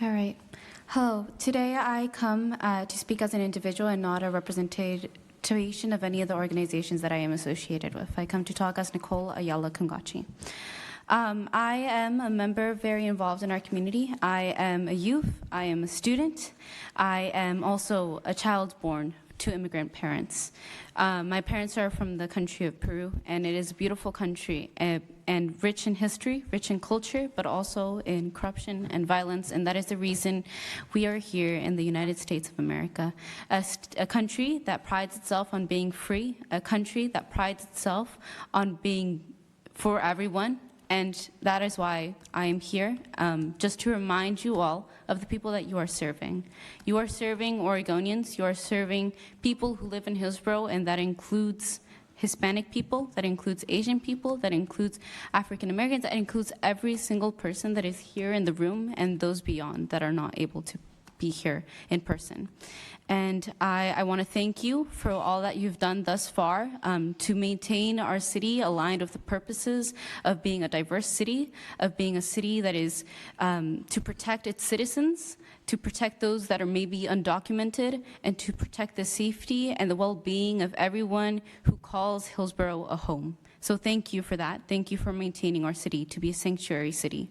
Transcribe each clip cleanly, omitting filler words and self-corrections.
All right. Hello. Today I come to speak as an individual and not a representation of any of the organizations that I am associated with. I come to talk as Nicole Ayala Kungachi. I am a member very involved in our community. I am a youth. I am a student. I am also a child born to immigrant parents. My parents are from the country of Peru, and it is a beautiful country and rich in history, rich in culture, but also in corruption and violence, and that is the reason we are here in the United States of America, a country that prides itself on being free, a country that prides itself on being for everyone, and that is why I am here, just to remind you all of the people that you are serving. You are serving Oregonians, you are serving people who live in Hillsboro, and that includes Hispanic people, that includes Asian people, that includes African Americans, that includes every single person that is here in the room and those beyond that are not able to be here in person. And I want to thank you for all that you've done thus far to maintain our city aligned with the purposes of being a diverse city, of being a city that is to protect its citizens, to protect those that are maybe undocumented, and to protect the safety and the well-being of everyone who calls Hillsboro a home. So thank you for that. Thank you for maintaining our city to be a sanctuary city.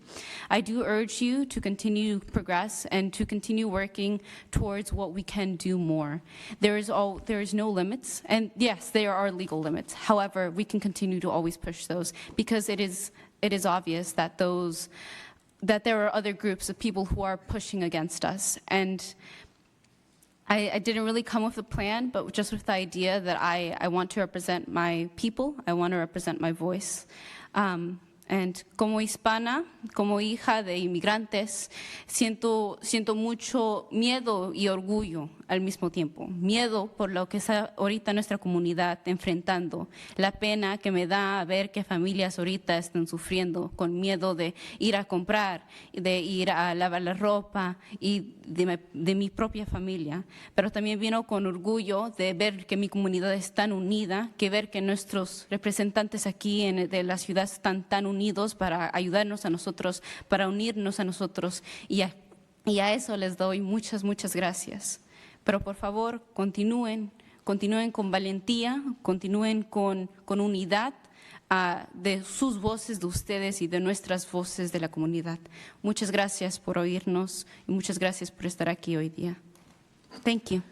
I do urge you to continue to progress and to continue working towards what we can do more. There is no limits, and yes, there are legal limits. However, we can continue to always push those because it is obvious that there are other groups of people who are pushing against us. And I didn't really come with a plan, but just with the idea that I want to represent my people, I want to represent my voice. And como hispana, como hija de inmigrantes, siento mucho miedo y orgullo al mismo tiempo. Miedo por lo que está ahorita nuestra comunidad enfrentando. La pena que me da ver que familias ahorita están sufriendo con miedo de ir a comprar, de ir a lavar la ropa y de mi propia familia. Pero también vino con orgullo de ver que mi comunidad es tan unida, que ver que nuestros representantes aquí de la ciudad están tan unidos para ayudarnos a nosotros, para unirnos a nosotros. Y a eso les doy muchas, muchas gracias. Pero por favor, continúen con valentía, continúen con unidad de sus voces de ustedes y de nuestras voces de la comunidad. Muchas gracias por oírnos y muchas gracias por estar aquí hoy día. Thank you.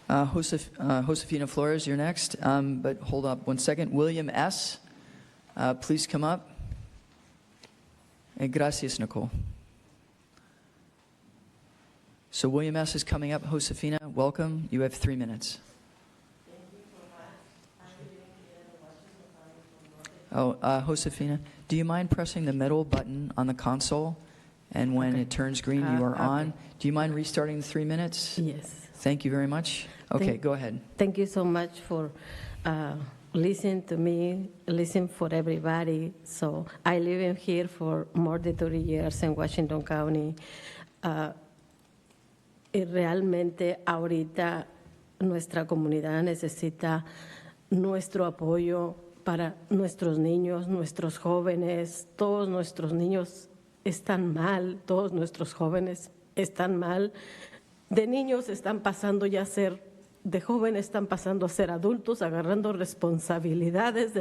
Josefina Flores, you're next, but hold up one second. William S., please come up. Gracias, Nicole. So William S. is coming up. Josefina, welcome. You have 3 minutes. Josefina, do you mind pressing the middle button on the console? And when it turns green, you are on. Do you mind restarting the 3 minutes? Yes. Thank you very much. Okay, go ahead. Thank you so much for listening to me, listen for everybody. So I live in here for more than 30 years in Washington County. Y realmente ahorita nuestra comunidad necesita nuestro apoyo para nuestros niños, nuestros jóvenes. Todos nuestros niños están mal, todos nuestros jóvenes están mal. De niños están pasando ya a ser, de jóvenes están pasando a ser adultos, agarrando responsabilidades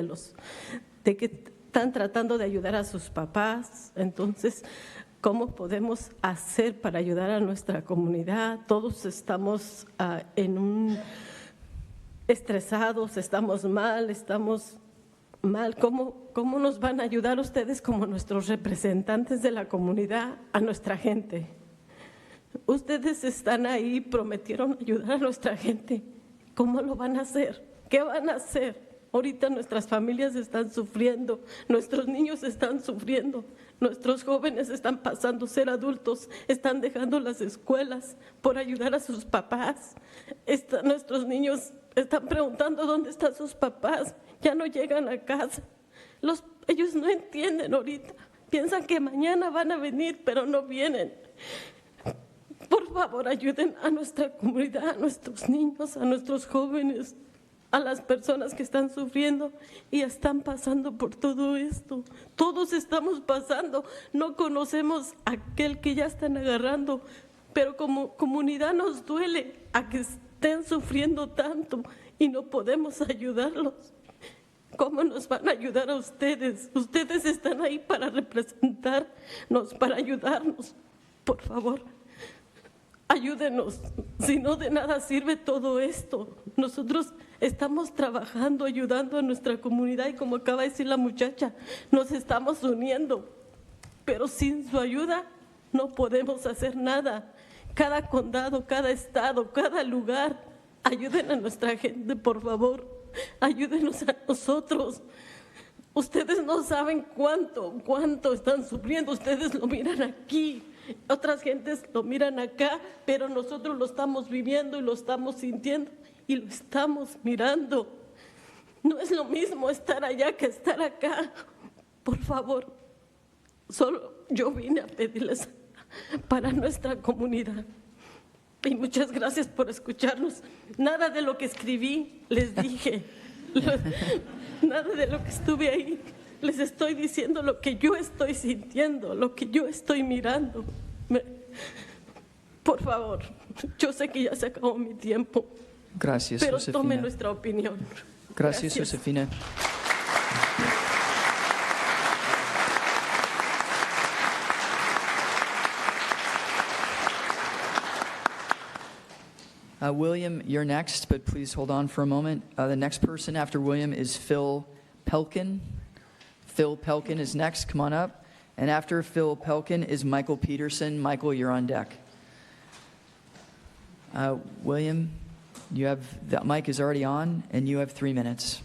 de que están tratando de ayudar a sus papás. Entonces, ¿cómo podemos hacer para ayudar a nuestra comunidad? Todos estamos estresados, estamos mal. ¿Cómo nos van a ayudar ustedes como nuestros representantes de la comunidad a nuestra gente? Ustedes están ahí, prometieron ayudar a nuestra gente. ¿Cómo lo van a hacer? ¿Qué van a hacer? Ahorita nuestras familias están sufriendo, nuestros niños están sufriendo, nuestros jóvenes están pasando a ser adultos, están dejando las escuelas por ayudar a sus papás. Nuestros niños están preguntando dónde están sus papás, ya no llegan a casa. Ellos no entienden ahorita, piensan que mañana van a venir, pero no vienen. Por favor, ayuden a nuestra comunidad, a nuestros niños, a nuestros jóvenes. a las personas que están sufriendo y están pasando por todo esto. Todos estamos pasando, no conocemos a aquel que ya están agarrando, pero como comunidad nos duele a que estén sufriendo tanto y no podemos ayudarlos. ¿Cómo nos van a ayudar a ustedes? Ustedes están ahí para representarnos, para ayudarnos. Por favor, ayúdenos. Si no, de nada sirve todo esto. Nosotros estamos trabajando, ayudando a nuestra comunidad y como acaba de decir la muchacha, nos estamos uniendo. Pero sin su ayuda no podemos hacer nada. Cada condado, cada estado, cada lugar, ayuden a nuestra gente, por favor. Ayúdenos a nosotros. Ustedes no saben cuánto están sufriendo. Ustedes lo miran aquí, otras gentes lo miran acá, pero nosotros lo estamos viviendo y lo estamos sintiendo y lo estamos mirando. No es lo mismo estar allá que estar acá. Por favor, solo yo vine a pedirles para nuestra comunidad. Y muchas gracias por escucharnos. Nada de lo que escribí les dije. Nada de lo que estuve ahí. Les estoy diciendo lo que yo estoy sintiendo, lo que yo estoy mirando. Por favor, yo sé que ya se acabó mi tiempo. Gracias, pero Josefina. tome nuestra opinión. Gracias, Josefina. William, you're next, but please hold on for a moment. The next person after William is Phil Pelkin. Phil Pelkin is next. Come on up. And after Phil Pelkin is Michael Peterson. Michael, you're on deck. William, the mic is already on, and you have 3 minutes.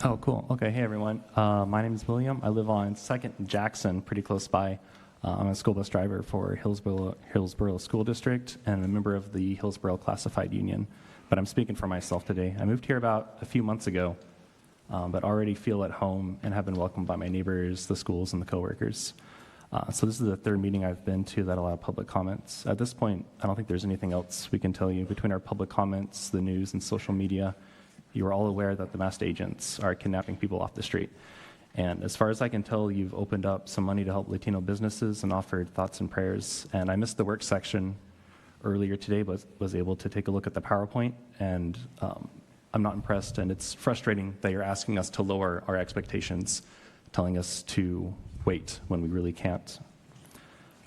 Oh, cool. Okay, hey, everyone. My name is William. I live on 2nd and Jackson, pretty close by. I'm a school bus driver for Hillsboro School District and a member of the Hillsboro Classified Union. But I'm speaking for myself today. I moved here about a few months ago, but already feel at home and have been welcomed by my neighbors, the schools, and the coworkers. So this is the third meeting I've been to that allowed public comments. At this point, I don't think there's anything else we can tell you. Between our public comments, the news, and social media, you are all aware that the masked agents are kidnapping people off the street. And as far as I can tell, you've opened up some money to help Latino businesses and offered thoughts and prayers. And I missed the work section earlier today, but was able to take a look at the PowerPoint. And I'm not impressed. And it's frustrating that you're asking us to lower our expectations, telling us to wait when we really can't.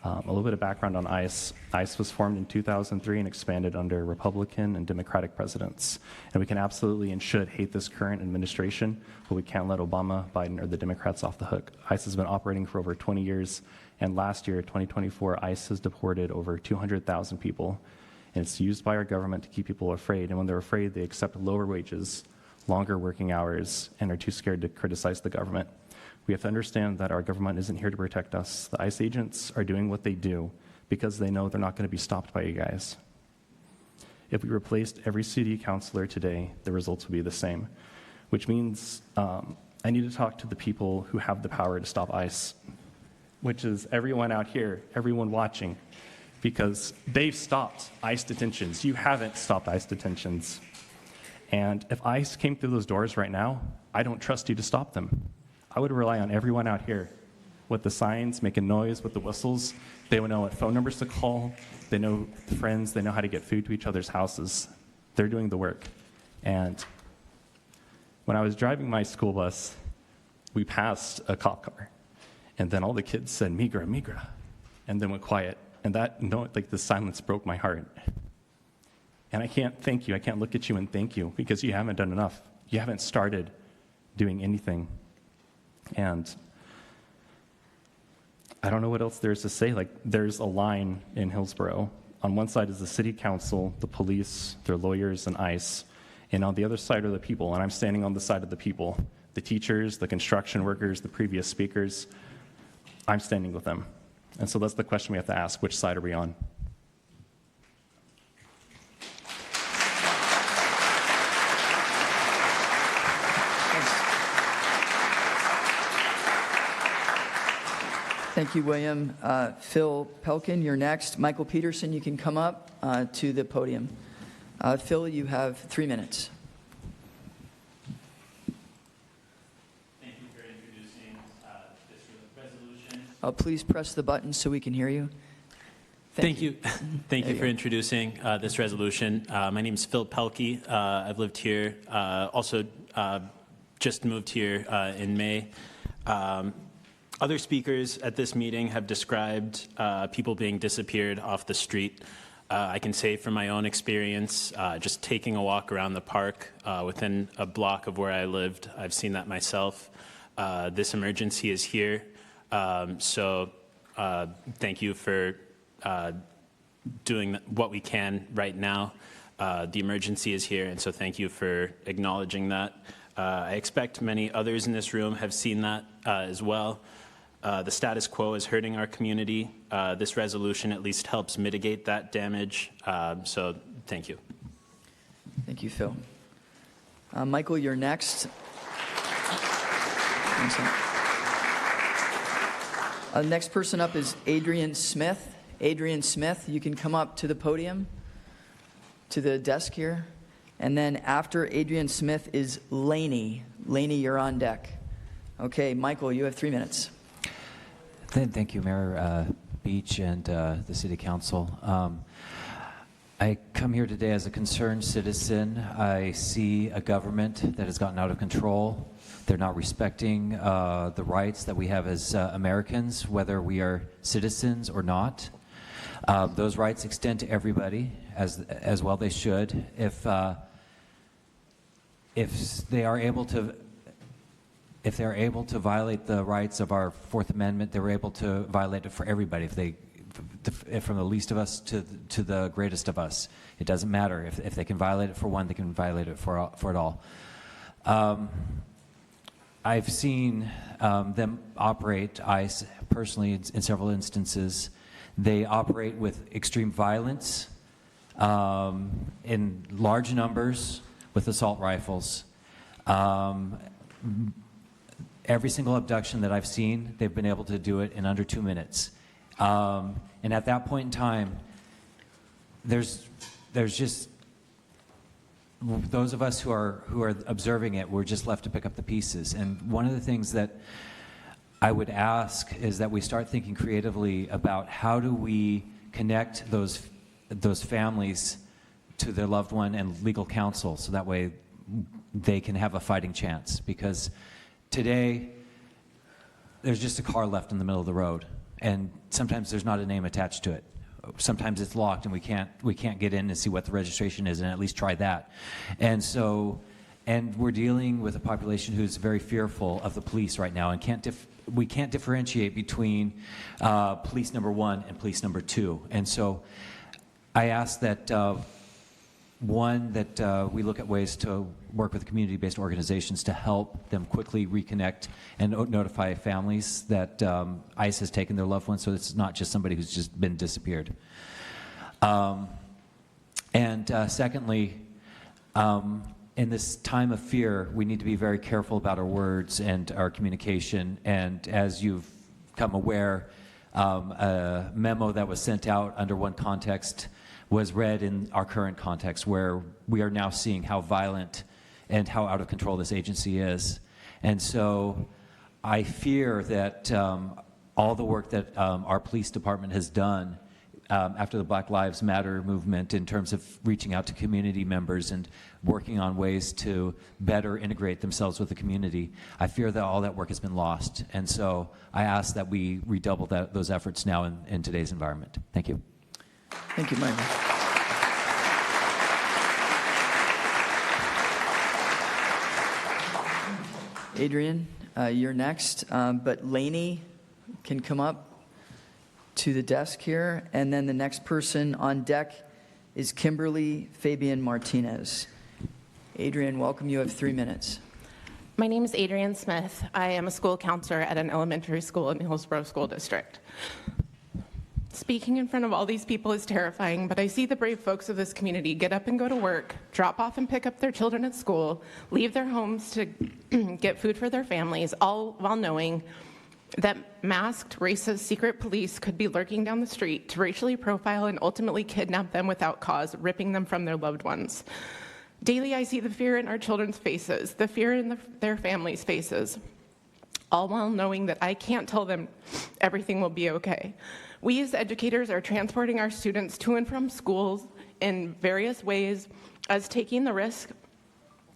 A little bit of background on ICE. ICE was formed in 2003 and expanded under Republican and Democratic presidents. And we can absolutely and should hate this current administration, but we can't let Obama, Biden, or the Democrats off the hook. ICE has been operating for over 20 years, and last year, 2024, ICE has deported over 200,000 people. And it's used by our government to keep people afraid. And when they're afraid, they accept lower wages, longer working hours, and are too scared to criticize the government. We have to understand that our government isn't here to protect us. The ICE agents are doing what they do because they know they're not going to be stopped by you guys. If we replaced every city councilor today, the results would be the same, which means I need to talk to the people who have the power to stop ICE, which is everyone out here, everyone watching, because they've stopped ICE detentions. You haven't stopped ICE detentions. And if ICE came through those doors right now, I don't trust you to stop them. I would rely on everyone out here with the signs, making noise, with the whistles. They would know what phone numbers to call. They know friends. They know how to get food to each other's houses. They're doing the work. And when I was driving my school bus, we passed a cop car. And then all the kids said, "Migra, migra," and then went quiet. And that, the silence broke my heart. And I can't thank you. I can't look at you and thank you because you haven't done enough. You haven't started doing anything. And I don't know what else there's to say. There's a line in Hillsboro. On one side is the city council, the police, their lawyers, and ICE. And on the other side are the people. And I'm standing on the side of the people. The teachers, the construction workers, the previous speakers. I'm standing with them. And so that's the question we have to ask. Which side are we on? Thank you, William. Phil Pelkin, you're next. Michael Peterson, you can come up to the podium. Phil, you have 3 minutes. Please press the button so we can hear you. Thank you. Thank There you you for go. introducing this resolution. My name is Phil Pelkey. I've lived here, also just moved here in May. Other speakers at this meeting have described people being disappeared off the street. I can say from my own experience, just taking a walk around the park within a block of where I lived, I've seen that myself. This emergency is here. So thank you for doing what we can right now. The emergency is here, and so thank you for acknowledging that. I expect many others in this room have seen that as well. The status quo is hurting our community. This resolution at least helps mitigate that damage. So thank you. Thank you, Phil. Michael, you're next. Next person up is Adrian Smith. Adrian Smith, you can come up to the podium, to the desk here. And then after Adrian Smith is Laney. Laney, you're on deck. Okay, Michael, you have 3 minutes. Thank you, Mayor Beach and the City Council. I come here today as a concerned citizen. I see a government that has gotten out of control. They're not respecting the rights that we have as Americans, whether we are citizens or not. Those rights extend to everybody, as well they should. If they are able to violate the rights of our Fourth Amendment, they're able to violate it for everybody. If from the least of us to the greatest of us, it doesn't matter. If they can violate it for one, they can violate it for it all. I've seen them operate, ICE, personally, in several instances. They operate with extreme violence, in large numbers, with assault rifles. Every single abduction that I've seen, they've been able to do it in under 2 minutes. And at that point in time, there's just those of us who are observing it, we're just left to pick up the pieces. And one of the things that I would ask is that we start thinking creatively about how do we connect those families to their loved one and legal counsel, so that way they can have a fighting chance. Because today, there's just a car left in the middle of the road, and sometimes there's not a name attached to it. Sometimes it's locked, and we can't get in and see what the registration is, and at least try that. And we're dealing with a population who's very fearful of the police right now, and we can't differentiate between police number 1 and police number 2. And so, I ask that we look at ways to work with community-based organizations to help them quickly reconnect and notify families that ICE has taken their loved ones, so it's not just somebody who's just been disappeared. Secondly, in this time of fear, we need to be very careful about our words and our communication. And as you've become aware, a memo that was sent out under one context was read in our current context, where we are now seeing how violent and how out of control this agency is. And so I fear that all the work that our police department has done after the Black Lives Matter movement in terms of reaching out to community members and working on ways to better integrate themselves with the community, I fear that all that work has been lost. And so I ask that we redouble those efforts now in today's environment. Thank you. Thank you, Michael. Adrian, you're next, but Laney can come up to the desk here, and then the next person on deck is Kimberly Fabian Martinez. Adrian, welcome. You have 3 minutes. My name is Adrian Smith. I am a school counselor at an elementary school in the Hillsboro School District. Speaking in front of all these people is terrifying, but I see the brave folks of this community get up and go to work, drop off and pick up their children at school, leave their homes to get food for their families, all while knowing that masked, racist, secret police could be lurking down the street to racially profile and ultimately kidnap them without cause, ripping them from their loved ones. Daily, I see the fear in our children's faces, the fear in their families' faces. all while knowing that I can't tell them everything will be okay. We as educators are transporting our students to and from schools in various ways, as taking the risk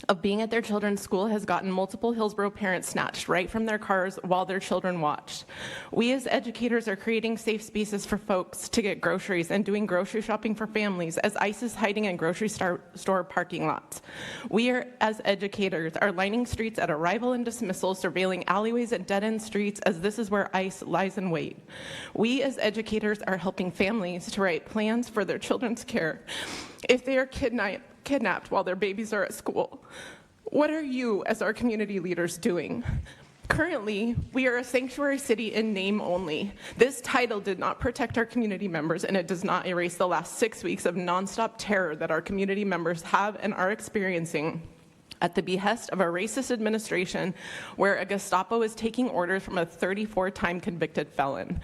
of being at their children's school has gotten multiple Hillsboro parents snatched right from their cars while their children watched. We as educators are creating safe spaces for folks to get groceries and doing grocery shopping for families as ICE is hiding in grocery store parking lots. We are, as educators, are lining streets at arrival and dismissal, surveilling alleyways and dead-end streets as this is where ICE lies in wait. We as educators are helping families to write plans for their children's care if they are kidnapped while their babies are at school. What are you, as our community leaders, doing? Currently, we are a sanctuary city in name only. This title did not protect our community members, and it does not erase the last 6 weeks of nonstop terror that our community members have and are experiencing at the behest of a racist administration where a Gestapo is taking orders from a 34-time convicted felon.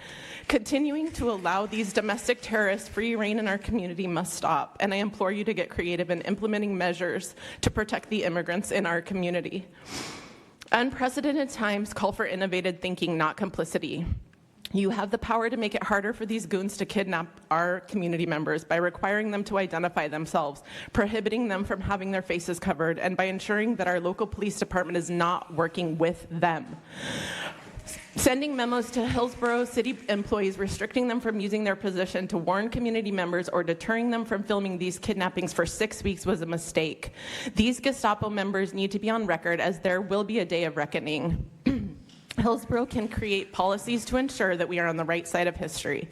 Continuing to allow these domestic terrorists free reign in our community must stop, and I implore you to get creative in implementing measures to protect the immigrants in our community. Unprecedented times call for innovative thinking, not complicity. You have the power to make it harder for these goons to kidnap our community members by requiring them to identify themselves, prohibiting them from having their faces covered, and by ensuring that our local police department is not working with them. Sending memos to Hillsboro city employees restricting them from using their position to warn community members or deterring them from filming these kidnappings for 6 weeks was a mistake. These Gestapo members need to be on record, as there will be a day of reckoning. Hillsboro can create policies to ensure that we are on the right side of history.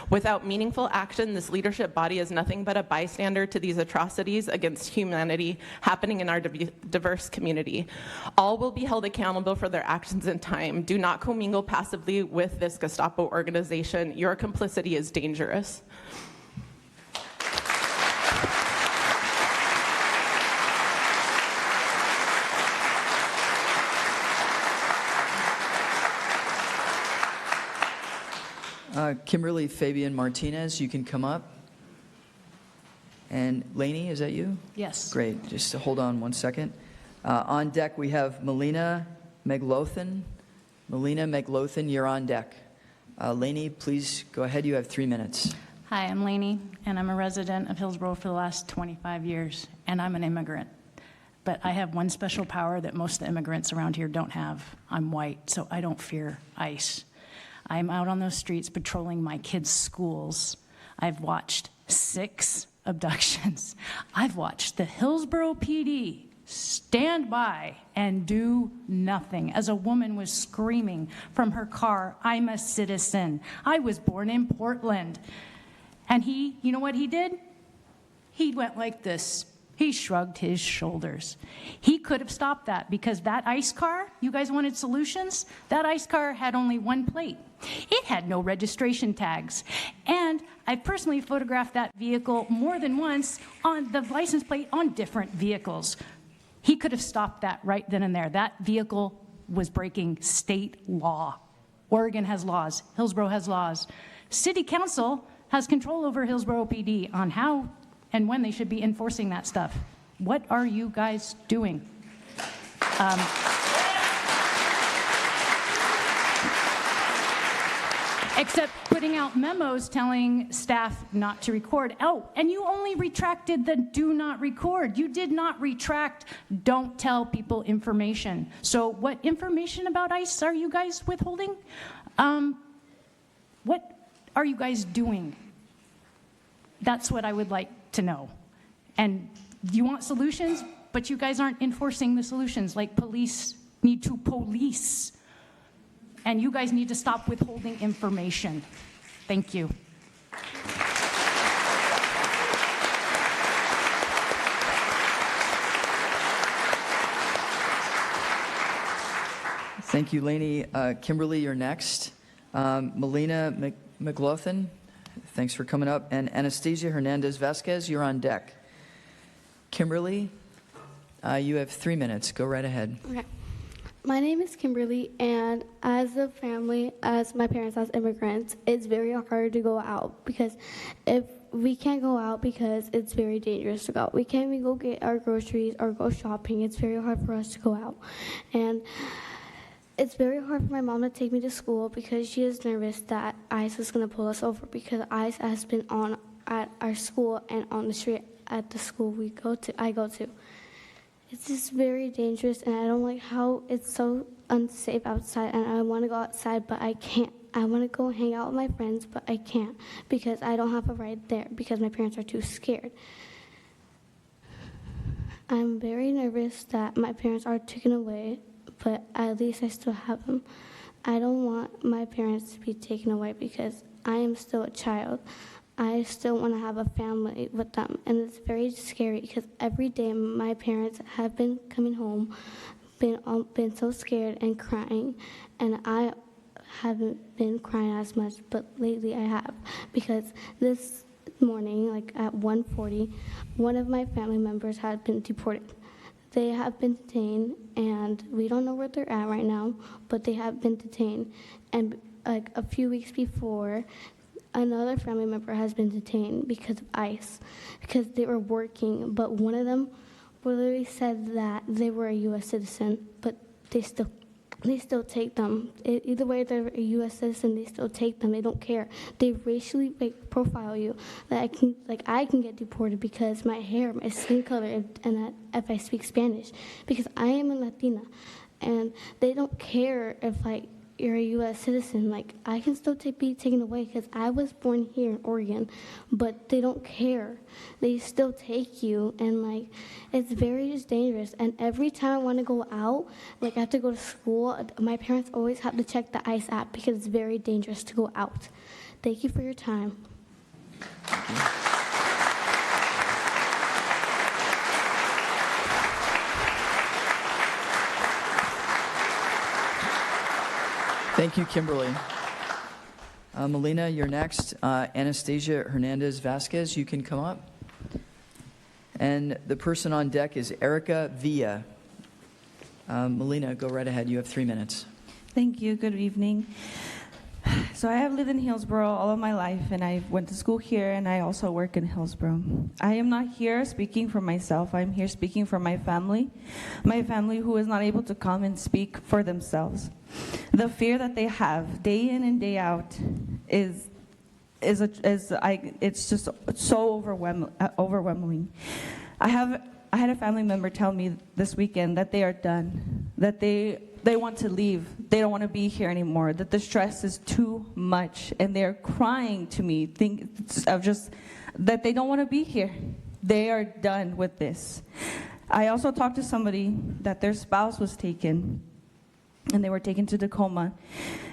Without meaningful action, this leadership body is nothing but a bystander to these atrocities against humanity happening in our diverse community. All will be held accountable for their actions in time. Do not commingle passively with this Gestapo organization. Your complicity is dangerous. Kimberly Fabian Martinez, you can come up. And Lainey, is that you? Yes. Great. Just hold on one second. On deck, we have Melina Meglothin. Melina Meglothin, you're on deck. Lainey, please go ahead. You have 3 minutes. Hi, I'm Lainey, and I'm a resident of Hillsboro for the last 25 years, and I'm an immigrant. But I have one special power that most of the immigrants around here don't have. I'm white, so I don't fear ICE. I'm out on those streets patrolling my kids' schools. I've watched 6 abductions. I've watched the Hillsboro PD stand by and do nothing as a woman was screaming from her car, "I'm a citizen. I was born in Portland." And he, you know what he did? He went like this. He shrugged his shoulders. He could have stopped that, because that ICE car, you guys wanted solutions? That ICE car had only one plate. It had no registration tags. And I personally photographed that vehicle more than once on the license plate on different vehicles. He could have stopped that right then and there. That vehicle was breaking state law. Oregon has laws. Hillsboro has laws. City Council has control over Hillsboro PD on how and when they should be enforcing that stuff. What are you guys doing? Except putting out memos telling staff not to record. Oh, and you only retracted the do not record. You did not retract don't tell people information. So what information about ICE are you guys withholding? What are you guys doing? That's what I would like to know. And you want solutions, but you guys aren't enforcing the solutions, like police need to police. And you guys need to stop withholding information. Thank you. Thank you, Lainey. Kimberly, you're next. Melina McLaughlin, thanks for coming up. And Anastasia Hernandez-Vasquez, you're on deck. Kimberly, you have 3 minutes. Go right ahead. Okay. My name is Kimberly, and as a family, as my parents as immigrants, it's very hard to go out, because if we can't go out because it's very dangerous to go. We can't even go get our groceries or go shopping. It's very hard for us to go out. And it's very hard for my mom to take me to school because she is nervous that ICE is going to pull us over because ICE has been on at our school and on the street at the school I go to. It's just very dangerous, and I don't like how it's so unsafe outside, and I want to go outside, but I can't. I want to go hang out with my friends, but I can't because I don't have a ride there because my parents are too scared. I'm very nervous that my parents are taken away, but at least I still have them. I don't want my parents to be taken away because I am still a child. I still want to have a family with them, and it's very scary because every day my parents have been coming home, been so scared and crying, and I haven't been crying as much, but lately I have because this morning, like at 1:40, one of my family members had been deported. They have been detained, and we don't know where they're at right now, but they have been detained. And like a few weeks before, another family member has been detained because of ICE, because they were working, but one of them literally said that they were a U.S. citizen, but they still take them. Either way, they're a U.S. citizen, they still take them. They don't care. They racially profile you. That I can get deported because my hair, my skin color, and if I speak Spanish, because I am a Latina, and they don't care if you're a U.S. citizen. I can still be taken away because I was born here in Oregon, but they don't care. They still take you, and it's very just dangerous. And every time I want to go out, I have to go to school, my parents always have to check the ICE app because it's very dangerous to go out. Thank you for your time. Thank you, Kimberly. Melina, you're next. Anastasia Hernandez Vasquez, you can come up. And the person on deck is Erica Villa. Melina, go right ahead. You have 3 minutes. Thank you. Good evening. So I have lived in Hillsboro all of my life, and I went to school here, and I also work in Hillsboro. I am not here speaking for myself. I'm here speaking for my family who is not able to come and speak for themselves. The fear that they have day in and day out it's just so overwhelming. I had a family member tell me this weekend that they are done, that they want to leave. They don't want to be here anymore, that the stress is too much, and they're crying to me, that they don't want to be here. They are done with this. I also talked to somebody that their spouse was taken, and they were taken to Tacoma,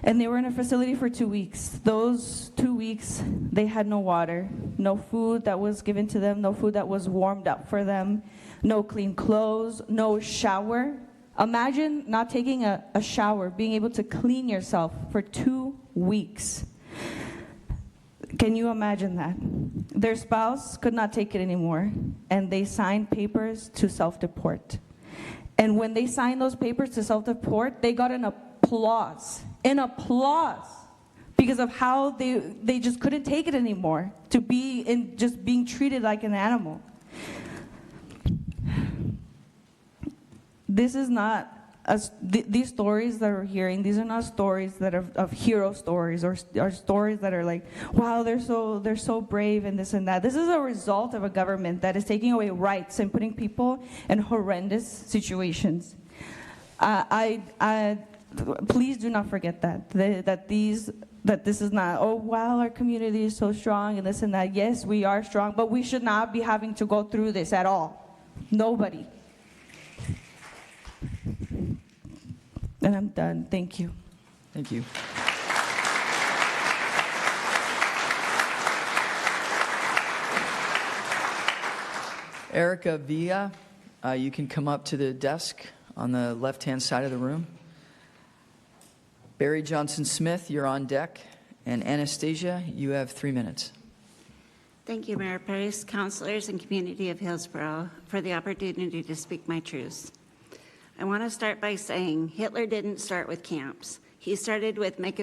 and they were in a facility for 2 weeks. Those 2 weeks, they had no water, no food that was given to them, no food that was warmed up for them, no clean clothes, no shower. Imagine not taking a shower, being able to clean yourself for 2 weeks. Can you imagine that? Their spouse could not take it anymore, and they signed papers to self-deport. And when they signed those papers to self-deport, they got an applause, because of how they just couldn't take it anymore, to be in just being treated like an animal. This is not, these stories that we're hearing, these are not stories that are of hero stories or stories that are like, wow, they're so brave and this and that. This is a result of a government that is taking away rights and putting people in horrendous situations. Please do not forget that this is not, oh wow, our community is so strong and this and that. Yes, we are strong, but we should not be having to go through this at all. Nobody. And I'm done. Thank you. Thank you. Erica Villa, you can come up to the desk on the left-hand side of the room. Barry Johnson-Smith, you're on deck. And Anastasia, you have 3 minutes. Thank you, Mayor Price, councilors, and community of Hillsboro for the opportunity to speak my truths. I want to start by saying Hitler didn't start with camps. He started with Make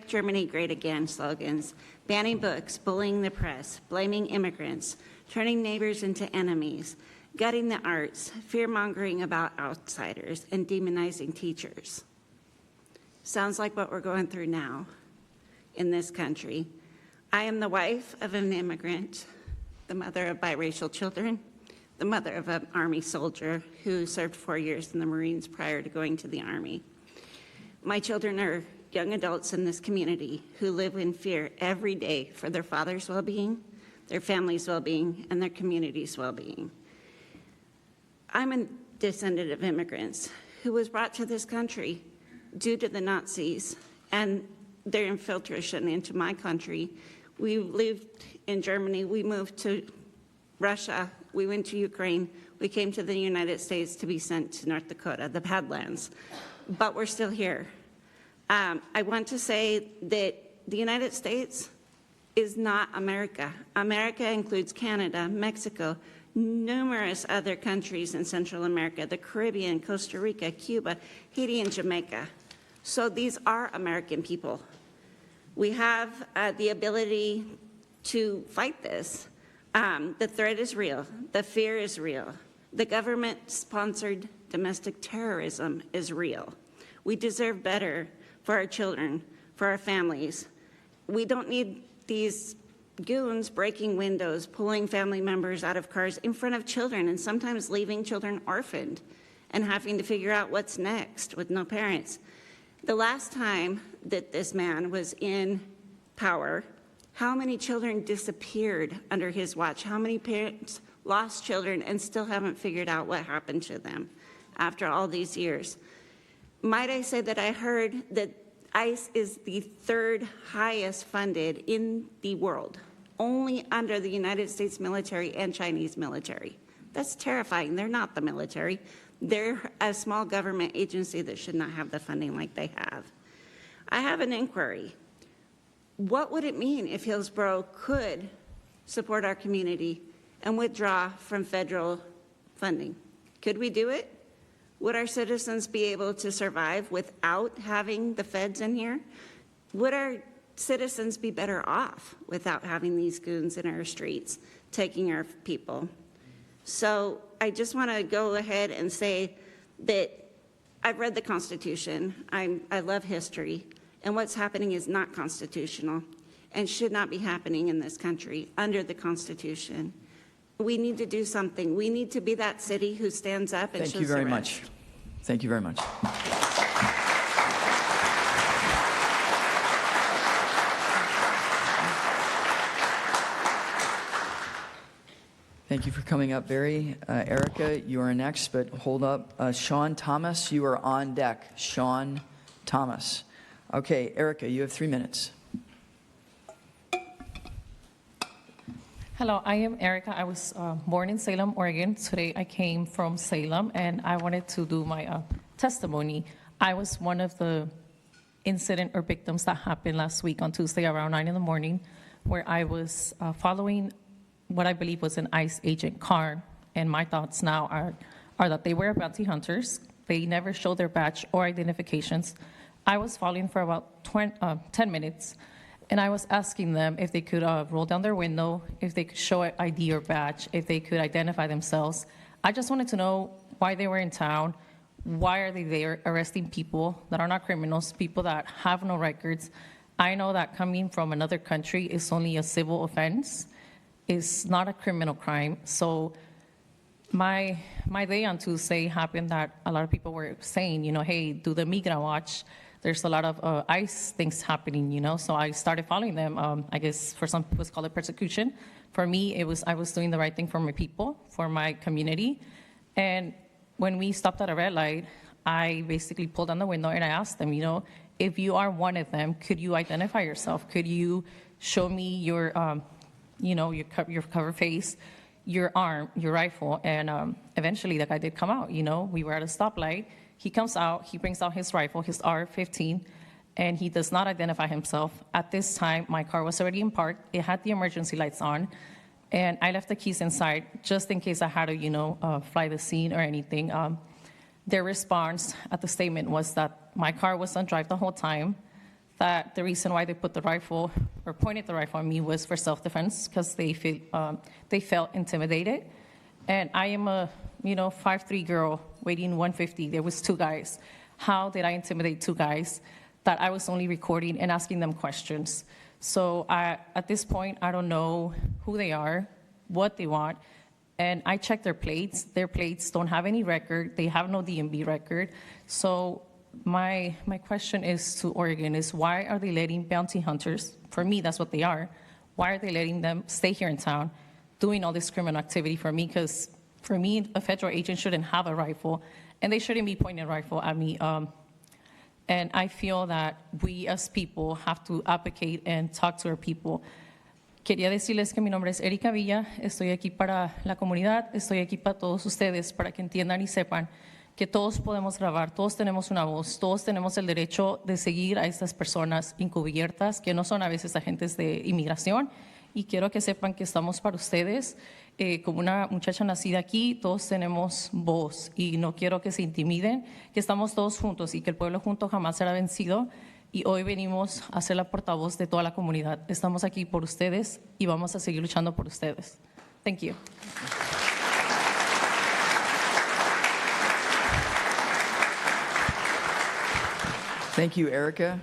Germany Great Again slogans, banning books, bullying the press, blaming immigrants, turning neighbors into enemies, gutting the arts, fear-mongering about outsiders, and demonizing teachers. sounds like what we're going through now in this country. I am the wife of an immigrant, the mother of biracial children, the mother of an Army soldier who served 4 years in the Marines prior to going to the Army. My children are young adults in this community who live in fear every day for their father's well-being, their family's well-being, and their community's well-being. I'm a descendant of immigrants who was brought to this country due to the Nazis and their infiltration into my country. We lived in Germany, we moved to Russia, we went to Ukraine, we came to the United States to be sent to North Dakota, the Badlands, but we're still here. I want to say that the United States is not America. America includes Canada, Mexico, numerous other countries in Central America, the Caribbean, Costa Rica, Cuba, Haiti, and Jamaica. So these are American people. We have the ability to fight this. The threat is real. The fear is real. The government-sponsored domestic terrorism is real. We deserve better for our children, for our families. We don't need these goons breaking windows, pulling family members out of cars in front of children, and sometimes leaving children orphaned and having to figure out what's next with no parents. The last time that this man was in power, how many children disappeared under his watch? How many parents lost children and still haven't figured out what happened to them after all these years? Might I say that I heard that ICE is the third highest funded in the world, only under the United States military and Chinese military. That's terrifying. They're not the military. They're a small government agency that should not have the funding like they have. I have an inquiry. What would it mean if Hillsboro could support our community and withdraw from federal funding? Could we do it? Would our citizens be able to survive without having the feds in here? Would our citizens be better off without having these goons in our streets taking our people? So I just want to go ahead and say that I've read the Constitution. I love history. And what's happening is not constitutional and should not be happening in this country under the Constitution. We need to do something. We need to be that city who stands up and shows the rest. Thank you very much. Thank you very much. Thank you for coming up, Barry. Erica, you are next, but hold up. Sean Thomas, you are on deck. Sean Thomas. Okay, Erica, you have 3 minutes. Hello, I am Erica. I was born in Salem, Oregon. Today I came from Salem, and I wanted to do my testimony. I was one of the incident or victims that happened last week on Tuesday around 9 in the morning, where I was following what I believe was an ICE agent car. And my thoughts now are that they were bounty hunters. They never showed their badge or identifications. I was following for about 10 minutes. And I was asking them if they could roll down their window, if they could show an ID or badge, if they could identify themselves. I just wanted to know why they were in town, why are they there arresting people that are not criminals, people that have no records. I know that coming from another country is only a civil offense. It's not a criminal crime. So my day on Tuesday happened that a lot of people were saying, hey, do the Migra watch. There's a lot of ICE things happening, So I started following them. I guess for some people it's called a persecution. For me, I was doing the right thing for my people, for my community. And when we stopped at a red light, I basically pulled down the window and I asked them, if you are one of them, could you identify yourself? Could you show me your, your cover face, your arm, your rifle? And eventually the guy did come out. We were at a stoplight. He comes out, he brings out his rifle, his AR-15, and he does not identify himself. At this time, my car was already in park. It had the emergency lights on, and I left the keys inside just in case I had to, fly the scene or anything. Their response at the statement was that my car was on drive the whole time, that the reason why they put the rifle or pointed the rifle at me was for self-defense because they felt intimidated. And I am a 5'3" girl weighing 150. There was 2 guys. How did I intimidate 2 guys? that I was only recording and asking them questions. So at this point, I don't know who they are, what they want, and I checked their plates. Their plates don't have any record. They have no DMV record. So my question is to Oregon is, why are they letting bounty hunters, for me, that's what they are, why are they letting them stay here in town doing all this criminal activity for me? Because for me, a federal agent shouldn't have a rifle, and they shouldn't be pointing a rifle at me. And I feel that we as people have to advocate and talk to our people. Quería decirles que mi nombre es Erika Villa, estoy aquí para la comunidad, estoy aquí para todos ustedes, para que entiendan y sepan que todos podemos grabar, todos tenemos una voz, todos tenemos el derecho de seguir a estas personas encubiertas, que no son a veces agentes de inmigración, y quiero que sepan que estamos para ustedes. Como una muchacha nacida aquí, todos tenemos voz, y no quiero que se intimiden, que estamos todos juntos y que el pueblo junto jamás será vencido. Y hoy venimos a ser la portavoz de toda la comunidad. Estamos aquí por ustedes y vamos a seguir luchando por ustedes. Thank you. Thank you, Erica.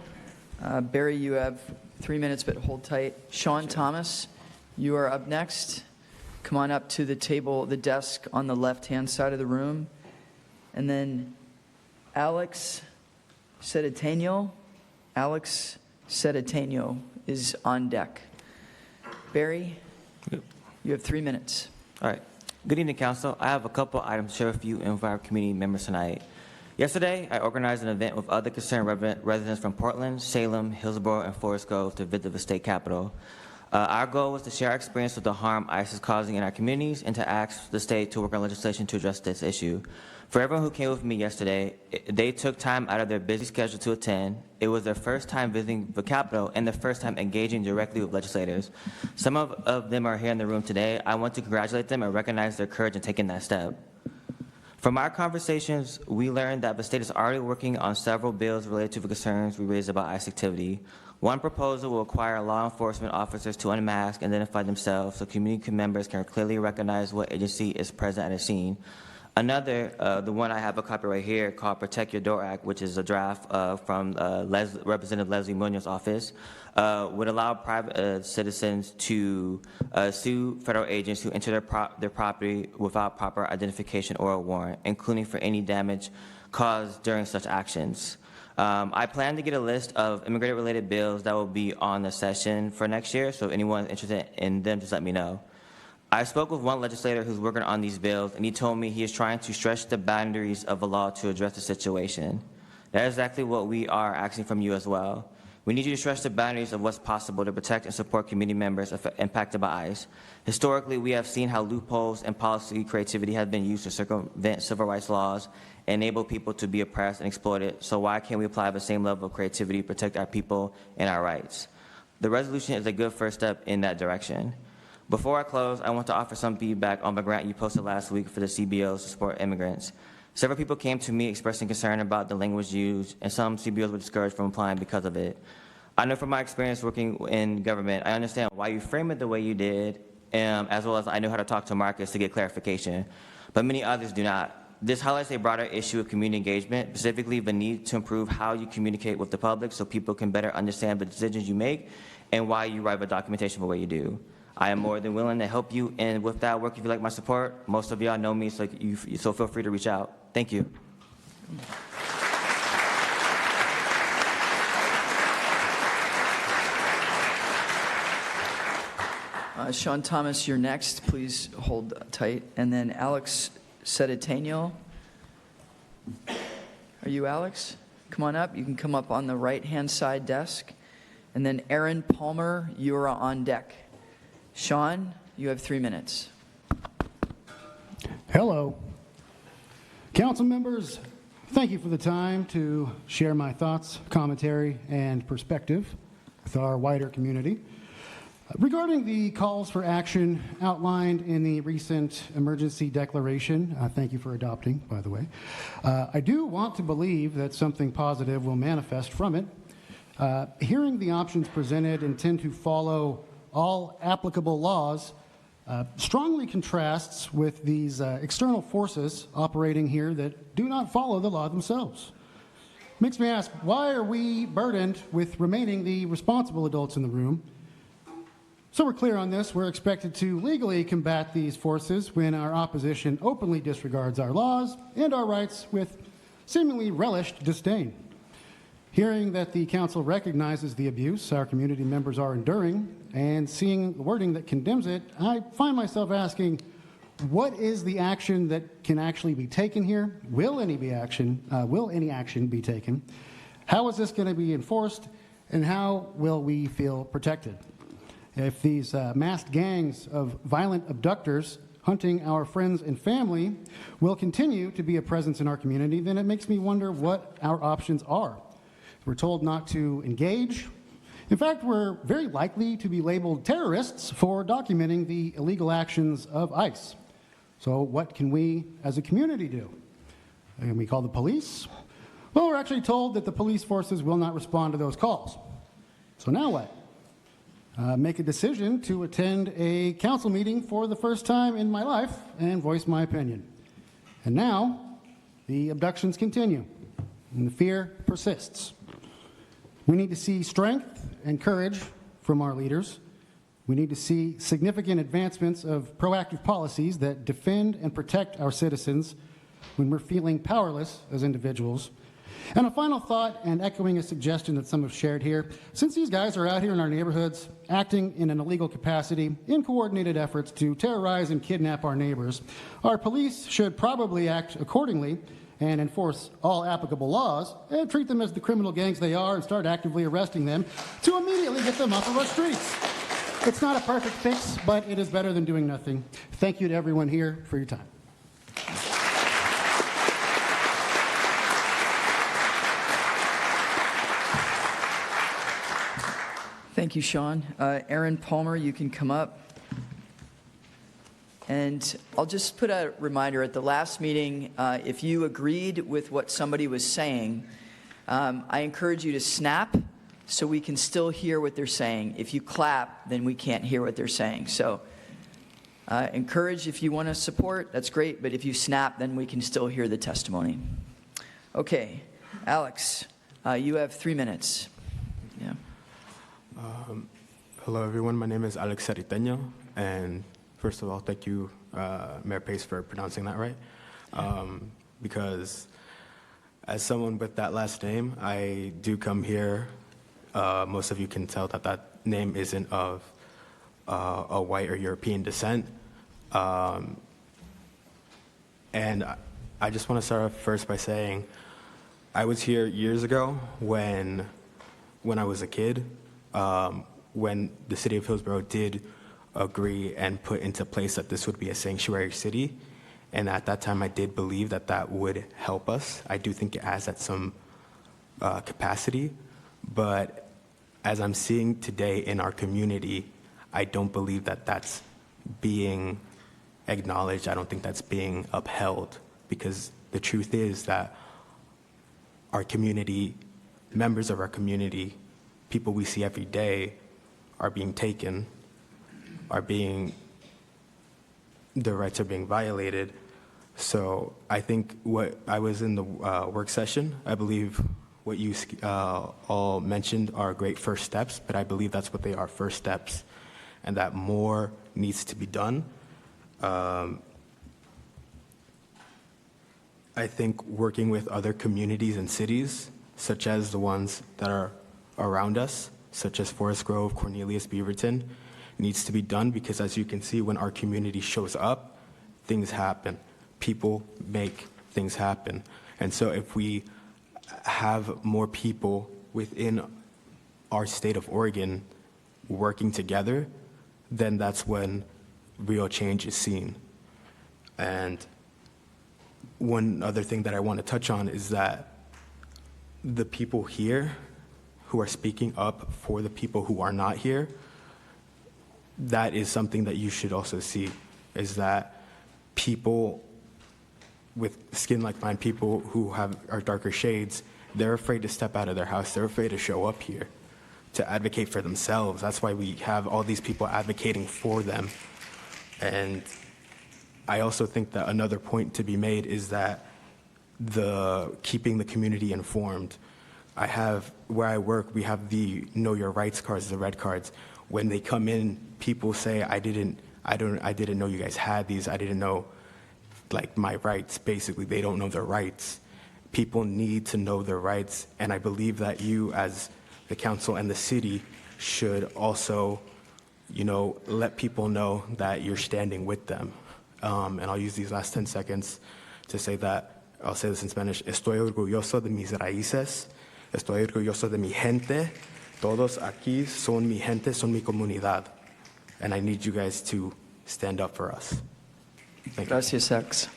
Barry, you have 3 minutes, but hold tight. Sean Thomas, you are up next. Come on up to the table, the desk on the left-hand side of the room. And then Alex Sedeteno is on deck. Barry, you have 3 minutes. All right. Good evening, Council. I have a couple items to share with you and with our community members tonight. Yesterday, I organized an event with other concerned residents from Portland, Salem, Hillsboro, and Forest Grove to visit the state capitol. Our goal was to share our experience with the harm ICE is causing in our communities and to ask the state to work on legislation to address this issue. For everyone who came with me yesterday, they took time out of their busy schedule to attend. It was their first time visiting the Capitol and their first time engaging directly with legislators. Some of them are here in the room today. I want to congratulate them and recognize their courage in taking that step. From our conversations, we learned that the state is already working on several bills related to the concerns we raised about ICE activity. One proposal will require law enforcement officers to unmask and identify themselves so community members can clearly recognize what agency is present at a scene. Another, the one I have a copy right here, called Protect Your Door Act, which is a draft from Representative Leslie Munoz's office, would allow private citizens to sue federal agents who enter their property without proper identification or a warrant, including for any damage caused during such actions. I plan to get a list of immigrant-related bills that will be on the session for next year, so if anyone's interested in them, just let me know. I spoke with one legislator who's working on these bills, and he told me he is trying to stretch the boundaries of the law to address the situation. That is exactly what we are asking from you as well. We need you to stretch the boundaries of what's possible to protect and support community members impacted by ICE. Historically, we have seen how loopholes and policy creativity have been used to circumvent civil rights laws and enable people to be oppressed and exploited, so why can't we apply the same level of creativity to protect our people and our rights? The resolution is a good first step in that direction. Before I close, I want to offer some feedback on the grant you posted last week for the CBOs to support immigrants. Several people came to me expressing concern about the language used, and some CBOs were discouraged from applying because of it. I know from my experience working in government, I understand why you frame it the way you did, as well as I know how to talk to Marcus to get clarification, but many others do not. This highlights a broader issue of community engagement, specifically the need to improve how you communicate with the public so people can better understand the decisions you make and why you write the documentation the way you do. I am more than willing to help you, and with that work, if you like my support, most of y'all know me, so feel free to reach out. Thank you. Sean Thomas, you're next. Please hold tight. And then Alex Sedeteno. Are you Alex? Come on up. You can come up on the right-hand side desk. And then Aaron Palmer, you are on deck. Sean, you have 3 minutes. Hello. Council members, thank you for the time to share my thoughts, commentary, and perspective with our wider community. Regarding the calls for action outlined in the recent emergency declaration, thank you for adopting, by the way, I do want to believe that something positive will manifest from it. Hearing the options presented intend to follow all applicable laws strongly contrasts with these external forces operating here that do not follow the law themselves. Makes me ask, why are we burdened with remaining the responsible adults in the room? So we're clear on this, we're expected to legally combat these forces when our opposition openly disregards our laws and our rights with seemingly relished disdain. Hearing that the council recognizes the abuse our community members are enduring and seeing the wording that condemns it, I find myself asking, what is the action that can actually be taken here? Will any action be taken? How is this going to be enforced? And how will we feel protected? If these masked gangs of violent abductors hunting our friends and family will continue to be a presence in our community, then it makes me wonder what our options are. We're told not to engage. In fact, we're very likely to be labeled terrorists for documenting the illegal actions of ICE. So what can we as a community do? Can we call the police? Well, we're actually told that the police forces will not respond to those calls. So now what? Make a decision to attend a council meeting for the first time in my life and voice my opinion. And now, the abductions continue, and the fear persists. We need to see strength and courage from our leaders. We need to see significant advancements of proactive policies that defend and protect our citizens when we're feeling powerless as individuals. And a final thought, and echoing a suggestion that some have shared here, since these guys are out here in our neighborhoods acting in an illegal capacity in coordinated efforts to terrorize and kidnap our neighbors, our police should probably act accordingly and enforce all applicable laws and treat them as the criminal gangs they are and start actively arresting them to immediately get them off of our streets. It's not a perfect fix, but it is better than doing nothing. Thank you to everyone here for your time. Thank you, Sean. Aaron Palmer, you can come up. And I'll just put a reminder at the last meeting, if you agreed with what somebody was saying, I encourage you to snap so we can still hear what they're saying. If you clap, then we can't hear what they're saying. So encourage if you want to support, that's great, but if you snap, then we can still hear the testimony. Okay, Alex, you have 3 minutes. Yeah. Hello, everyone. My name is Alex Cerriteño, and first of all, thank you, Mayor Pace, for pronouncing that right. Because as someone with that last name, I do come here. Most of you can tell that that name isn't of a white or European descent. And I just want to start off first by saying I was here years ago when I was a kid, when the city of Hillsboro did agree and put into place that this would be a sanctuary city. And at that time, I did believe that that would help us. I do think it has at some capacity. But as I'm seeing today in our community, I don't believe that that's being acknowledged. I don't think that's being upheld. Because the truth is that our community, members of our community, people we see every day are being taken, their rights are being violated. So I think what I was in the work session, I believe what you all mentioned are great first steps, but I believe that's what they are, first steps, and that more needs to be done. I think working with other communities and cities, such as the ones that are around us, such as Forest Grove, Cornelius, Beaverton, needs to be done because, as you can see, when our community shows up, things happen. People make things happen. And so if we have more people within our state of Oregon working together, then that's when real change is seen. And one other thing that I want to touch on is that the people here who are speaking up for the people who are not here, that is something that you should also see, is that people with skin like mine, people who are darker shades, they're afraid to step out of their house. They're afraid to show up here to advocate for themselves. That's why we have all these people advocating for them. And I also think that another point to be made is that keeping the community informed. Where I work, we have the Know Your Rights cards, the red cards. When they come in, people say, I didn't know you guys had these. I didn't know, like, my rights. Basically, they don't know their rights. People need to know their rights, and I believe that you, as the council and the city, should also, let people know that you're standing with them. And I'll use these last 10 seconds to say that, I'll say this in Spanish, estoy orgulloso de mis raíces, estoy orgulloso de mi gente, todos aquí son mi gente, son mi comunidad. And I need you guys to stand up for us. Thank you. Gracias, X.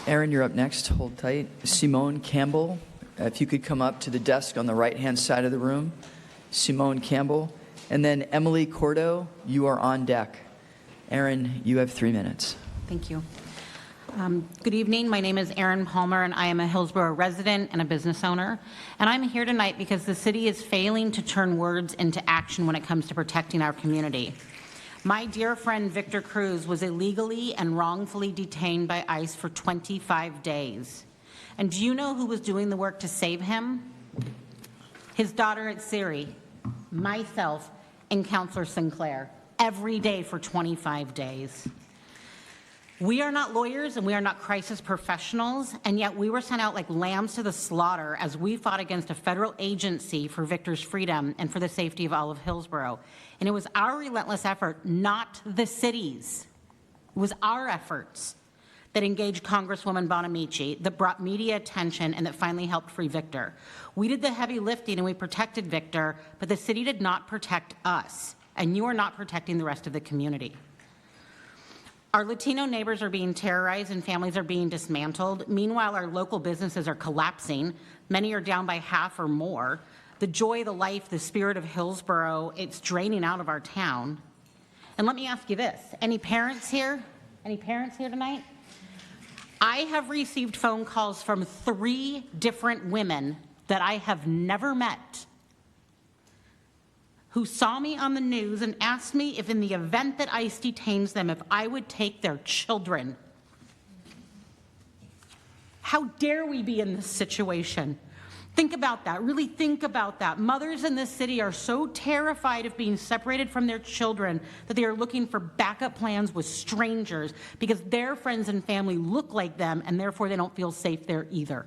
Aaron, you're up next. Hold tight. Simone Campbell, if you could come up to the desk on the right-hand side of the room. Simone Campbell. And then Emily Cordo, you are on deck. Aaron, you have 3 minutes. Thank you. Good evening. My name is Erin Palmer, and I am a Hillsboro resident and a business owner. And I'm here tonight because the city is failing to turn words into action when it comes to protecting our community. My dear friend Victor Cruz was illegally and wrongfully detained by ICE for 25 days. And do you know who was doing the work to save him? His daughter Siri, myself, and Counselor Sinclair, every day for 25 days. We are not lawyers and we are not crisis professionals, and yet we were sent out like lambs to the slaughter as we fought against a federal agency for Victor's freedom and for the safety of all of Hillsboro. And it was our relentless effort, not the city's. It was our efforts that engaged Congresswoman Bonamici, that brought media attention, and that finally helped free Victor. We did the heavy lifting and we protected Victor, but the city did not protect us, and you are not protecting the rest of the community. Our Latino neighbors are being terrorized and families are being dismantled. Meanwhile, our local businesses are collapsing. Many are down by half or more. The joy, the life, the spirit of Hillsboro, it's draining out of our town. And let me ask you this, any parents here? Any parents here tonight? I have received phone calls from 3 different women that I have never met who saw me on the news and asked me if in the event that ICE detains them, if I would take their children. How dare we be in this situation? Think about that, really think about that. Mothers in this city are so terrified of being separated from their children that they are looking for backup plans with strangers because their friends and family look like them and therefore they don't feel safe there either.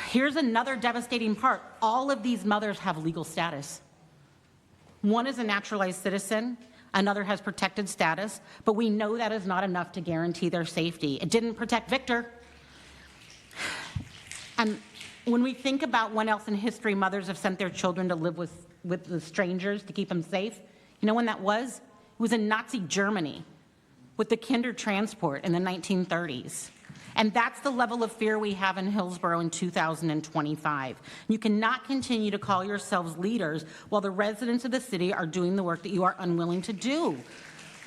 Here's another devastating part. All of these mothers have legal status. One is a naturalized citizen, another has protected status, but we know that is not enough to guarantee their safety. It didn't protect Victor. And when we think about when else in history mothers have sent their children to live with the strangers to keep them safe, you know when that was? It was in Nazi Germany with the Kindertransport in the 1930s. And that's the level of fear we have in Hillsboro in 2025. You cannot continue to call yourselves leaders while the residents of the city are doing the work that you are unwilling to do.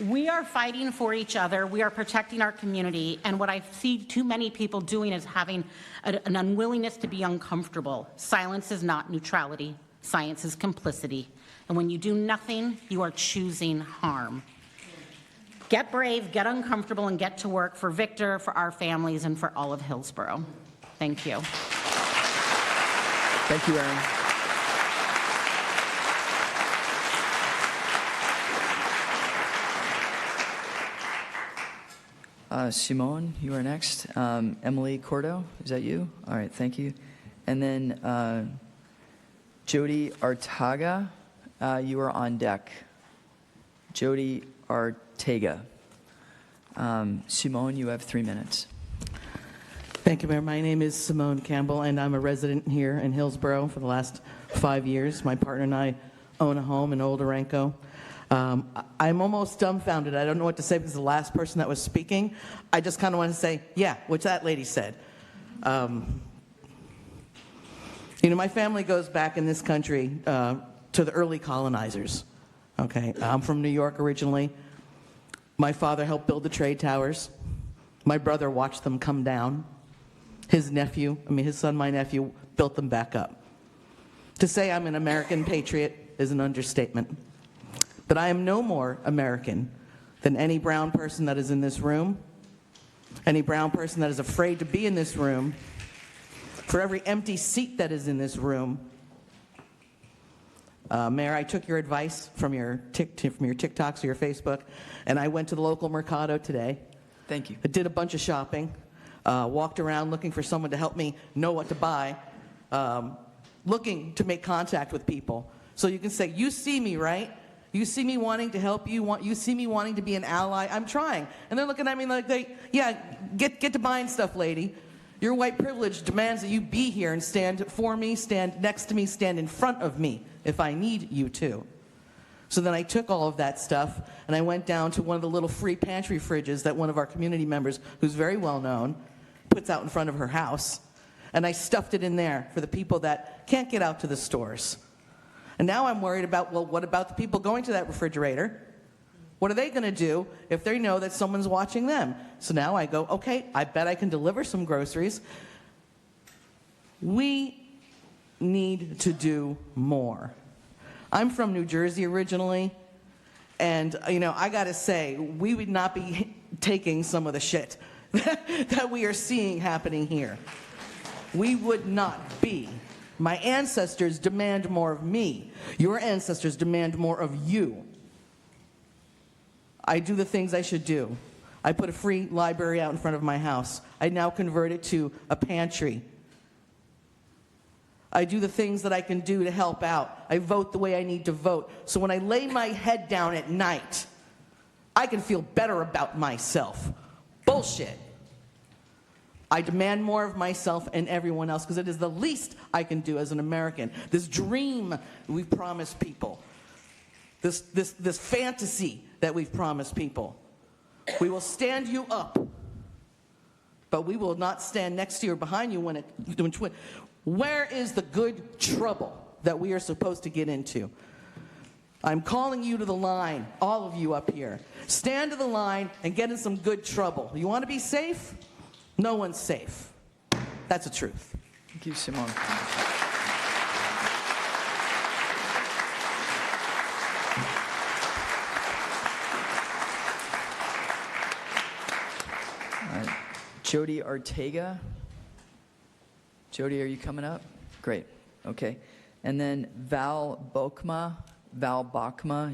We are fighting for each other. We are protecting our community. And what I see too many people doing is having an unwillingness to be uncomfortable. Silence is not neutrality. Science is complicity. And when you do nothing, you are choosing harm. Get brave, get uncomfortable, and get to work for Victor, for our families, and for all of Hillsboro. Thank you. Thank you, Aaron. Simone, you are next. Emily Cordo, is that you? All right, thank you. And then Jody Artaga, you are on deck. Jody Artaga. Simone, you have 3 minutes. Thank you, Mayor. My name is Simone Campbell, and I'm a resident here in Hillsboro for the last 5 years. My partner and I own a home in Old Aranco. I'm almost dumbfounded. I don't know what to say because the last person that was speaking, I just kind of want to say, yeah, which that lady said. My family goes back in this country to the early colonizers. Okay, I'm from New York originally. My father helped build the trade towers. My brother watched them come down. His son, my nephew, built them back up. To say I'm an American patriot is an understatement. that I am no more American than any brown person that is in this room, any brown person that is afraid to be in this room, for every empty seat that is in this room. Mayor, I took your advice from your TikToks or your Facebook, and I went to the local Mercado today. Thank you. I did a bunch of shopping, walked around looking for someone to help me know what to buy, looking to make contact with people. So you can say, you see me, right? You see me wanting to help you, you see me wanting to be an ally, I'm trying. And they're looking at me like, get to buying stuff, lady. Your white privilege demands that you be here and stand for me, stand next to me, stand in front of me if I need you to. So then I took all of that stuff and I went down to one of the little free pantry fridges that one of our community members, who's very well known, puts out in front of her house. And I stuffed it in there for the people that can't get out to the stores. And now I'm worried about, well, what about the people going to that refrigerator? What are they going to do if they know that someone's watching them? So now I go, okay, I bet I can deliver some groceries. We need to do more. I'm from New Jersey originally, and I got to say, we would not be taking some of the shit that we are seeing happening here. We would not be. My ancestors demand more of me. Your ancestors demand more of you. I do the things I should do. I put a free library out in front of my house. I now convert it to a pantry. I do the things that I can do to help out. I vote the way I need to vote. So when I lay my head down at night, I can feel better about myself. Bullshit. I demand more of myself and everyone else because it is the least I can do as an American. This dream we promised people. This fantasy that we've promised people. We will stand you up, but we will not stand next to you or behind you when where is the good trouble that we are supposed to get into? I'm calling you to the line, all of you up here. Stand to the line and get in some good trouble. You want to be safe? No one's safe. That's the truth. Thank you, Simone. Jody Ortega. Jody, are you coming up? Great. Okay. And then Val Bokma,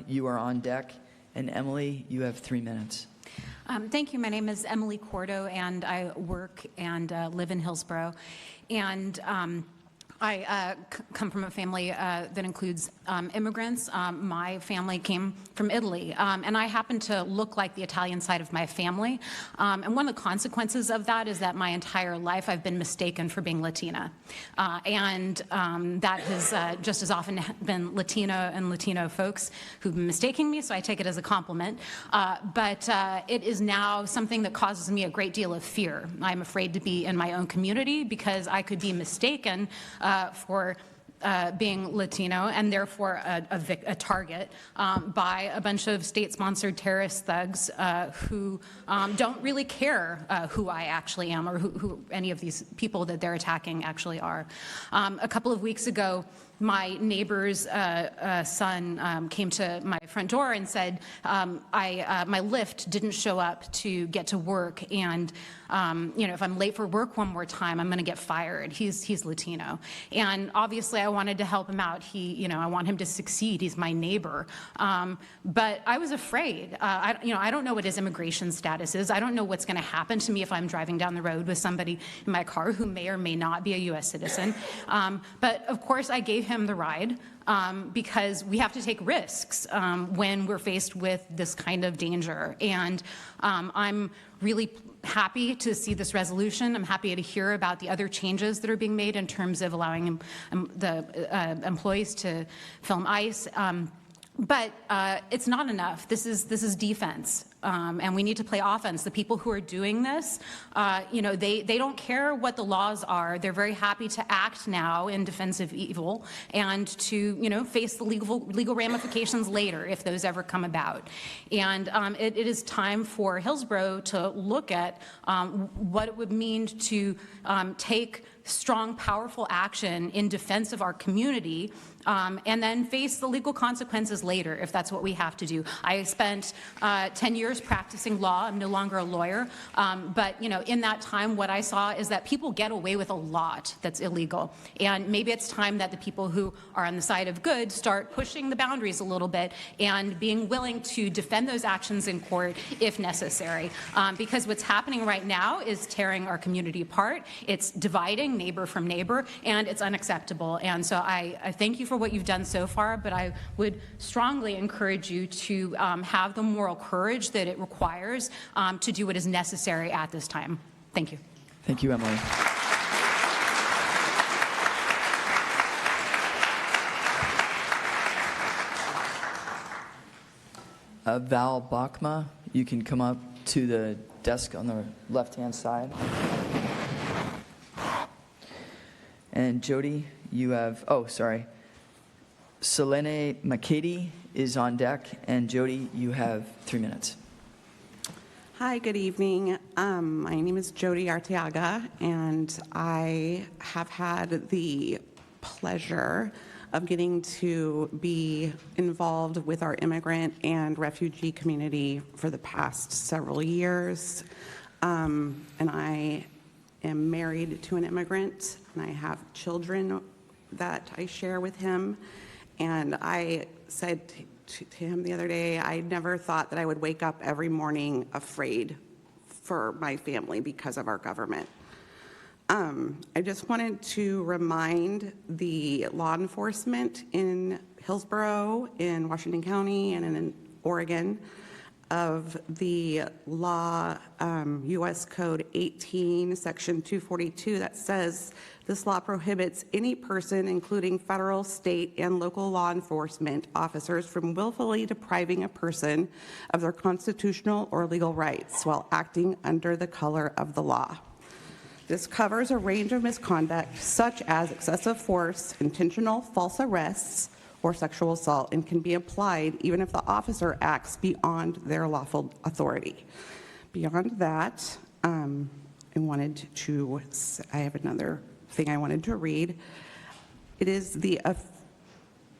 you are on deck. And Emily, you have 3 minutes. Thank you. My name is Emily Cordo, and I work and live in Hillsboro. And I come from a family that includes immigrants. My family came from Italy, and I happen to look like the Italian side of my family. And one of the consequences of that is that my entire life I've been mistaken for being Latina. And that has just as often been Latina and Latino folks who've been mistaking me, so I take it as a compliment. But it is now something that causes me a great deal of fear. I'm afraid to be in my own community because I could be mistaken for being Latino and therefore a target by a bunch of state-sponsored terrorist thugs who don't really care who I actually am or who any of these people that they're attacking actually are. A couple of weeks ago, my neighbor's son came to my front door and said, my Lyft didn't show up to get to work, and if I'm late for work one more time, I'm going to get fired. He's Latino, and obviously I wanted to help him out. I want him to succeed. He's my neighbor, but I was afraid. I don't know what his immigration status is. I don't know what's going to happen to me if I'm driving down the road with somebody in my car who may or may not be a U.S. citizen. But of course, I gave him the ride because we have to take risks when we're faced with this kind of danger. And I'm really happy to see this resolution. I'm happy to hear about the other changes that are being made in terms of allowing the employees to film ICE. But it's not enough. This is defense, and we need to play offense. The people who are doing this, they don't care what the laws are. They're very happy to act now in defense of evil and to face the legal ramifications later if those ever come about. And it is time for Hillsboro to look at what it would mean to take strong, powerful action in defense of our community, and then face the legal consequences later if that's what we have to do. I spent 10 years practicing law. I'm no longer a lawyer, but in that time, what I saw is that people get away with a lot that's illegal, and maybe it's time that the people who are on the side of good start pushing the boundaries a little bit and being willing to defend those actions in court if necessary. Because what's happening right now is tearing our community apart. It's dividing neighbor from neighbor, and it's unacceptable. And so I thank you for what you've done so far, but I would strongly encourage you to have the moral courage that it requires to do what is necessary at this time. Thank you. Thank you, Emily. Val Bachma, you can come up to the desk on the left-hand side. And Jody, you have, Selene McCady is on deck, and Jody, you have 3 minutes. Hi, good evening. My name is Jody Arteaga, and I have had the pleasure of getting to be involved with our immigrant and refugee community for the past several years. And I am married to an immigrant, and I have children that I share with him. And I said to him the other day, I never thought that I would wake up every morning afraid for my family because of our government. I just wanted to remind the law enforcement in Hillsboro, in Washington County, and in Oregon of the law, U.S. Code 18, Section 242, that says this law prohibits any person, including federal, state, and local law enforcement officers, from willfully depriving a person of their constitutional or legal rights while acting under the color of the law. This covers a range of misconduct such as excessive force, intentional false arrests, or sexual assault, and can be applied even if the officer acts beyond their lawful authority. Beyond that, I have another thing I wanted to read. It is the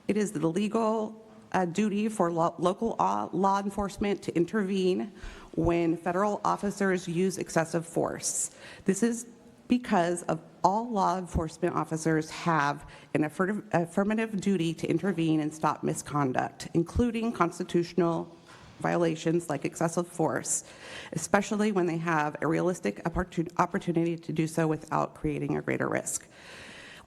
legal duty for local law enforcement to intervene when federal officers use excessive force. This is because of all law enforcement officers have an affirmative duty to intervene and stop misconduct, including constitutional violations like excessive force, especially when they have a realistic opportunity to do so without creating a greater risk.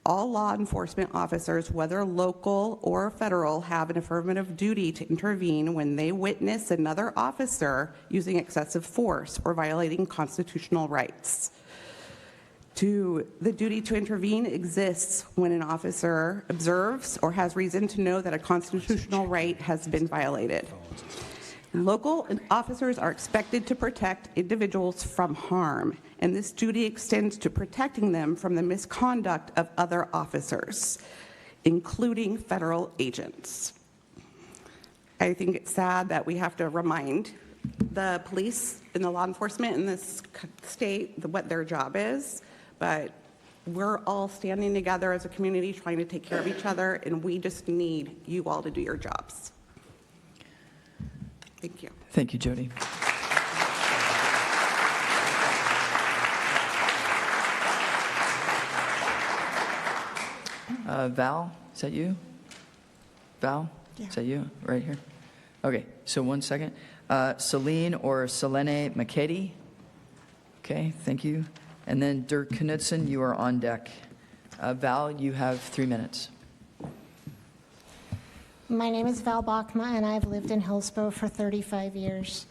All law enforcement officers, whether local or federal, have an affirmative duty to intervene when they witness another officer using excessive force or violating constitutional rights. The duty to intervene exists when an officer observes or has reason to know that a constitutional right has been violated. Local officers are expected to protect individuals from harm, and this duty extends to protecting them from the misconduct of other officers, including federal agents. I think it's sad that we have to remind the police and the law enforcement in this state what their job is, but we're all standing together as a community trying to take care of each other, and we just need you all to do your jobs. Thank you. Thank you, Jody. Val, is that you? Val? Yeah. Is that you? Right here? Okay, so 1 second. Selene or Selene McCady? Okay, thank you. And then Dirk Knudsen, you are on deck. Val, you have 3 minutes. My name is Val Bachma, and I've lived in Hillsboro for 35 years.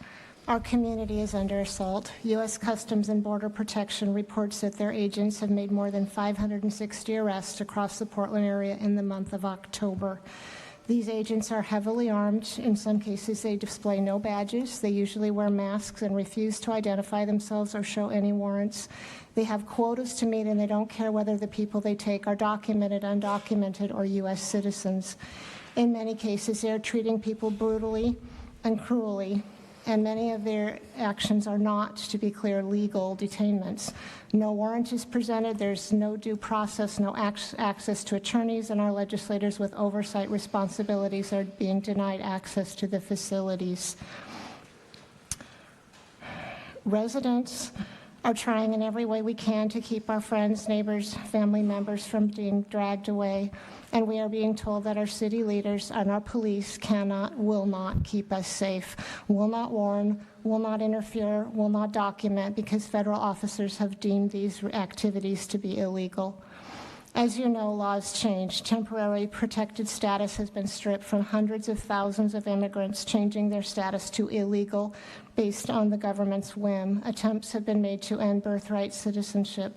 Our community is under assault. U.S. Customs and Border Protection reports that their agents have made more than 560 arrests across the Portland area in the month of October. These agents are heavily armed. In some cases, they display no badges. They usually wear masks and refuse to identify themselves or show any warrants. They have quotas to meet, and they don't care whether the people they take are documented, undocumented, or U.S. citizens. In many cases, they are treating people brutally and cruelly. and many of their actions are not, to be clear, legal detainments. No warrant is presented, there's no due process, no access to attorneys, and our legislators with oversight responsibilities are being denied access to the facilities. Residents are trying in every way we can to keep our friends, neighbors, family members from being dragged away, and we are being told that our city leaders and our police cannot, will not keep us safe, will not warn, will not interfere, will not document, because federal officers have deemed these activities to be illegal. As you know, laws change. Temporary protected status has been stripped from hundreds of thousands of immigrants, changing their status to illegal based on the government's whim. Attempts have been made to end birthright citizenship.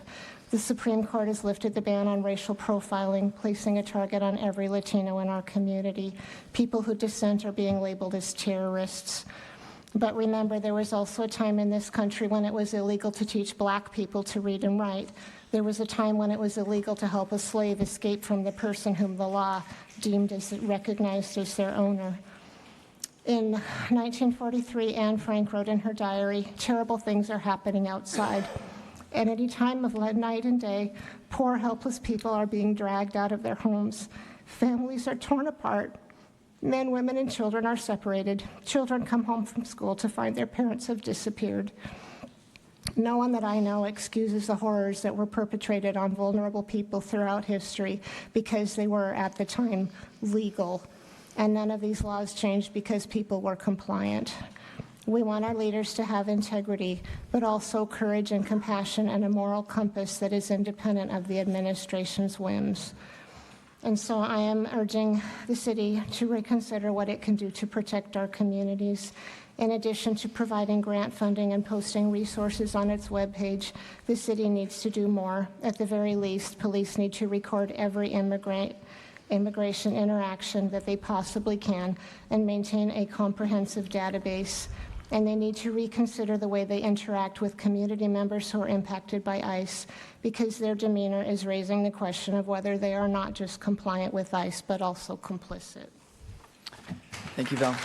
The Supreme Court has lifted the ban on racial profiling, placing a target on every Latino in our community. People who dissent are being labeled as terrorists. But remember, there was also a time in this country when it was illegal to teach black people to read and write. There was a time when it was illegal to help a slave escape from the person whom the law deemed as recognized as their owner. In 1943, Anne Frank wrote in her diary, "Terrible things are happening outside. At any time of night and day, poor, helpless people are being dragged out of their homes. Families are torn apart. Men, women, and children are separated. Children come home from school to find their parents have disappeared. No one that I know excuses the horrors that were perpetrated on vulnerable people throughout history because they were, at the time, legal. And none of these laws changed because people were compliant. We want our leaders to have integrity, but also courage and compassion and a moral compass that is independent of the administration's whims. And so I am urging the city to reconsider what it can do to protect our communities. In addition to providing grant funding and posting resources on its webpage, the city needs to do more. At the very least, police need to record every immigration interaction that they possibly can and maintain a comprehensive database. And they need to reconsider the way they interact with community members who are impacted by ICE, because their demeanor is raising the question of whether they are not just compliant with ICE, but also complicit. Thank you, Val.